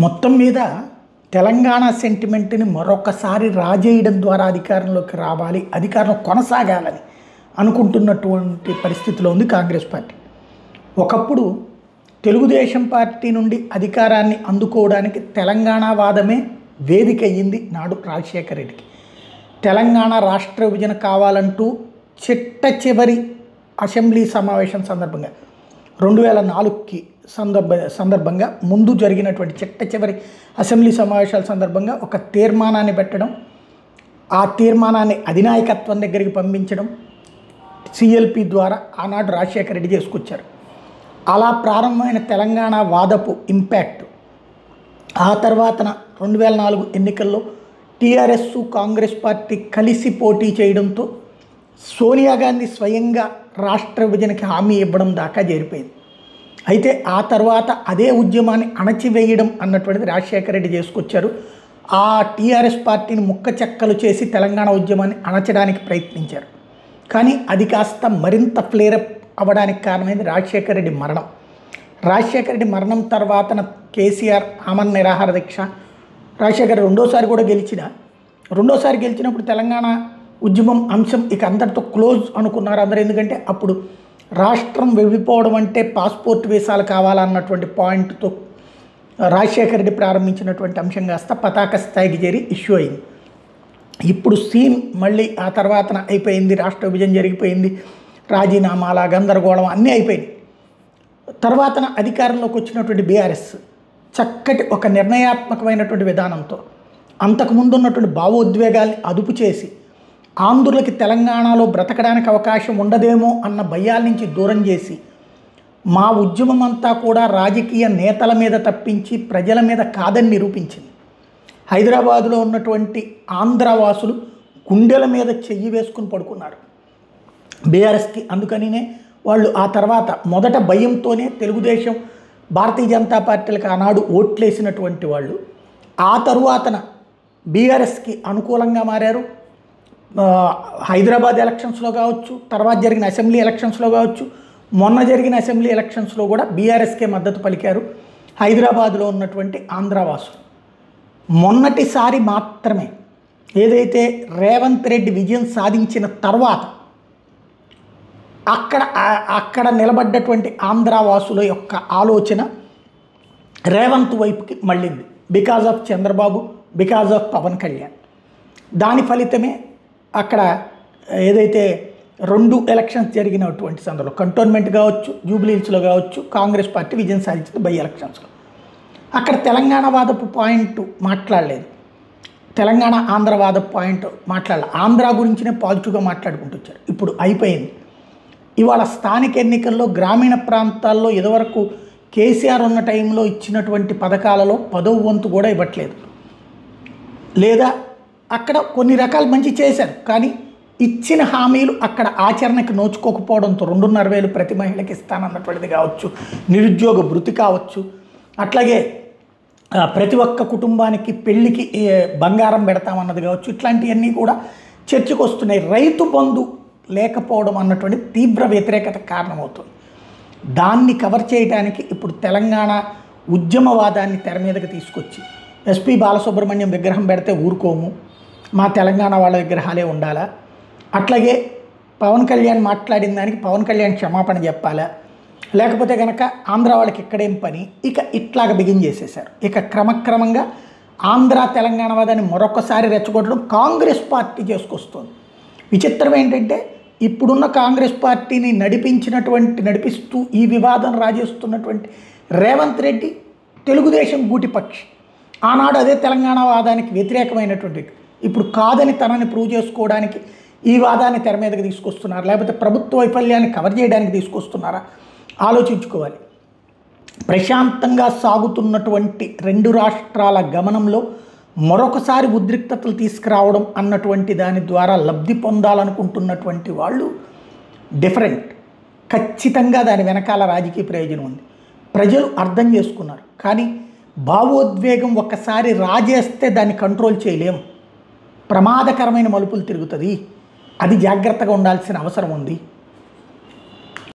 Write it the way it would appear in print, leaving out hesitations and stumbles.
మొత్తం మీద తెలంగాణ సెంటిమెంట్ని మరొకసారి రాజేయడం ద్వారా అధికారంలోకి రావాలి, అధికారం కొనసాగాలని అనుకుంటున్నటువంటి పరిస్థితిలో ఉంది కాంగ్రెస్ పార్టీ. ఒకప్పుడు తెలుగుదేశం పార్టీ నుండి అధికారాన్ని అందుకోవడానికి తెలంగాణ వాదమే వేదిక అయ్యింది నాడు రాజశేఖర రెడ్డికి. తెలంగాణ రాష్ట్ర విభజన కావాలంటూ చిట్ట చివరి అసెంబ్లీ సమావేశం సందర్భంగా 2004కి సందర్భంగా ముందు జరిగినటువంటి చిట్ట చివరి అసెంబ్లీ సమావేశాల సందర్భంగా ఒక తీర్మానాన్ని పెట్టడం, ఆ తీర్మానాన్ని అధినాయకత్వం దగ్గరికి పంపించడం సిఎల్పి ద్వారా ఆనాడు రాజశేఖర రెడ్డి చేసుకొచ్చారు. అలా ప్రారంభమైన తెలంగాణ వాదపు ఇంపాక్ట్ ఆ తర్వాతన 2004 ఎన్నికల్లో టీఆర్ఎస్ కాంగ్రెస్ పార్టీ కలిసి పోటీ చేయడంతో సోనియా గాంధీ స్వయంగా రాష్ట్ర విభజనకి హామీ ఇవ్వడం దాకా చేరిపోయింది. అయితే ఆ తర్వాత అదే ఉద్యమాన్ని అణచివేయడం అన్నటువంటిది రాజశేఖర రెడ్డి చేసుకొచ్చారు. ఆ టీఆర్ఎస్ పార్టీని ముక్క చెక్కలు చేసి తెలంగాణ ఉద్యమాన్ని అణచడానికి ప్రయత్నించారు. కానీ అది కాస్త మరింత ఫ్లేరప్ అవ్వడానికి కారణమైంది రాజశేఖర రెడ్డి మరణం. రాజశేఖర రెడ్డి మరణం తర్వాత కేసీఆర్ ఆమరణ నిరాహార దీక్ష, రాజశేఖర రెండోసారి కూడా రెండోసారి గెలిచినప్పుడు తెలంగాణ ఉద్యమం అంశం ఇక అందరితో క్లోజ్ అనుకున్నారు అందరూ. ఎందుకంటే అప్పుడు రాష్ట్రం విడిపోవడం అంటే పాస్పోర్ట్ వీసాలు కావాలన్నటువంటి పాయింట్తో రాజశేఖర రెడ్డి ప్రారంభించినటువంటి అంశం కాస్త పతాక స్థాయికి చేరి ఇష్యూ అయింది. ఇప్పుడు సీన్ మళ్ళీ ఆ తర్వాతన అయిపోయింది, రాష్ట్ర విభజన జరిగిపోయింది, రాజీనామాల గందరగోళం అన్నీ అయిపోయింది. తర్వాతన అధికారంలోకి వచ్చినటువంటి బీఆర్ఎస్ చక్కటి ఒక నిర్ణయాత్మకమైనటువంటి విధానంతో అంతకుముందు ఉన్నటువంటి భావోద్వేగాల్ని అదుపు చేసి ఆంధ్రులకి తెలంగాణలో బ్రతకడానికి అవకాశం ఉండదేమో అన్న భయాల నుంచి దూరం చేసి మా ఉద్యమం అంతా కూడా రాజకీయ నేతల మీద తప్పించి ప్రజల మీద కాదని నిరూపించింది. హైదరాబాదులో ఉన్నటువంటి ఆంధ్రవాసులు గుండెల మీద చెయ్యి వేసుకుని పడుకున్నారు బీఆర్ఎస్కి. అందుకనినే వాళ్ళు ఆ తర్వాత మొదట భయంతోనే తెలుగుదేశం భారతీయ జనతా పార్టీలకు ఆనాడు ఓట్లేసినటువంటి వాళ్ళు ఆ తరువాతన బీఆర్ఎస్కి అనుకూలంగా మారారు. హైదరాబాద్ ఎలక్షన్స్లో కావచ్చు, తర్వాత జరిగిన అసెంబ్లీ ఎలక్షన్స్లో కావచ్చు, మొన్న జరిగిన అసెంబ్లీ ఎలక్షన్స్లో కూడా బీఆర్ఎస్కే మద్దతు పలికారు హైదరాబాద్లో ఉన్నటువంటి ఆంధ్రవాసులు. మొన్నటిసారి మాత్రమే ఏదైతే రేవంత్ రెడ్డి విజయం సాధించిన తర్వాత అక్కడ నిలబడ్డటువంటి ఆంధ్రవాసుల యొక్క ఆలోచన రేవంత్ వైపుకి మళ్ళింది. Because of Chandrababu, because of Pawan Kalyan. దాని ఫలితమే అక్కడ ఏదైతే 2 ఎలక్షన్స్ జరిగినటువంటి సందర్భంలో కంటోన్మెంట్ కావచ్చు, జూబ్లీహిల్స్లో కావచ్చు, కాంగ్రెస్ పార్టీ విజయం సాధించింది బై ఎలక్షన్స్లో. అక్కడ తెలంగాణ వాదపు పాయింట్ మాట్లాడలేదు, తెలంగాణ ఆంధ్ర వాదపు పాయింట్ మాట్లాడలేదు. ఆంధ్ర గురించినే పాజిటివ్గా మాట్లాడుకుంటూ వచ్చారు. ఇప్పుడు అయిపోయింది. ఇవాళ స్థానిక ఎన్నికల్లో గ్రామీణ ప్రాంతాల్లో ఇదివరకు కేసీఆర్ ఉన్న టైంలో ఇచ్చినటువంటి పథకాలలో 10వ వంతు కూడా ఇవ్వట్లేదు, లేదా అక్కడ కొన్ని రకాలు మంచి చేశారు కానీ ఇచ్చిన హామీలు అక్కడ ఆచరణకు నోచుకోకపోవడంతో 2,500 ప్రతి మహిళకి ఇస్తానన్నటువంటిది కావచ్చు, నిరుద్యోగ భృతి కావచ్చు, అట్లాగే ప్రతి ఒక్క కుటుంబానికి పెళ్లికి బంగారం పెడతామన్నది కావచ్చు, ఇట్లాంటివన్నీ కూడా చర్చకు వస్తున్నాయి. రైతు బంధు లేకపోవడం అన్నటువంటి తీవ్ర వ్యతిరేకత కారణమవుతుంది. దాన్ని కవర్ చేయడానికి ఇప్పుడు తెలంగాణ ఉద్యమవాదాన్ని తెర మీదకి తీసుకొచ్చి ఎస్పి బాలసుబ్రహ్మణ్యం విగ్రహం పెడితే ఊరుకోము, మా తెలంగాణ వాళ్ళ విగ్రహాలే ఉండాలా, అట్లాగే పవన్ కళ్యాణ్ మాట్లాడిన దానికి పవన్ కళ్యాణ్ క్షమాపణ చెప్పాలా, లేకపోతే కనుక ఆంధ్ర వాళ్ళకి ఇక్కడేం పని, ఇక ఇట్లాగ బిగిన్ చేసేశారు. ఇక క్రమక్రమంగా ఆంధ్ర తెలంగాణ వాదాన్ని మరొకసారి రెచ్చగొట్టడం కాంగ్రెస్ పార్టీ చేసుకొస్తుంది. విచిత్రం ఏంటంటే ఇప్పుడున్న కాంగ్రెస్ పార్టీని నడిపిస్తూ ఈ వివాదం రాజేస్తున్నటువంటి రేవంత్ రెడ్డి తెలుగుదేశం గూటిపక్షి. ఆనాడు అదే తెలంగాణ వాదానికి వ్యతిరేకమైనటువంటి, ఇప్పుడు కాదని తనని ప్రూవ్ చేసుకోవడానికి ఈ వాదాన్ని తెర మీదకి తీసుకొస్తున్నారు, లేకపోతే ప్రభుత్వ వైఫల్యాన్ని కవర్ చేయడానికి తీసుకొస్తున్నారా ఆలోచించుకోవాలి. ప్రశాంతంగా సాగుతున్నటువంటి 2 రాష్ట్రాల గమనంలో మరొకసారి ఉద్రిక్తతలు తీసుకురావడం అన్నటువంటి దాని ద్వారా లబ్ధి పొందాలనుకుంటున్నటువంటి వాళ్ళు డిఫరెంట్. ఖచ్చితంగా దాని వెనకాల రాజకీయ ప్రయోజనం ఉంది, ప్రజలు అర్థం చేసుకున్నారు. కానీ భావోద్వేగం ఒక్కసారి రాజేస్తే దాన్ని కంట్రోల్ చేయలేం, ప్రమాదకరమైన మలుపులు తిరుగుతుంది. అది జాగ్రత్తగా ఉండాల్సిన అవసరం ఉంది.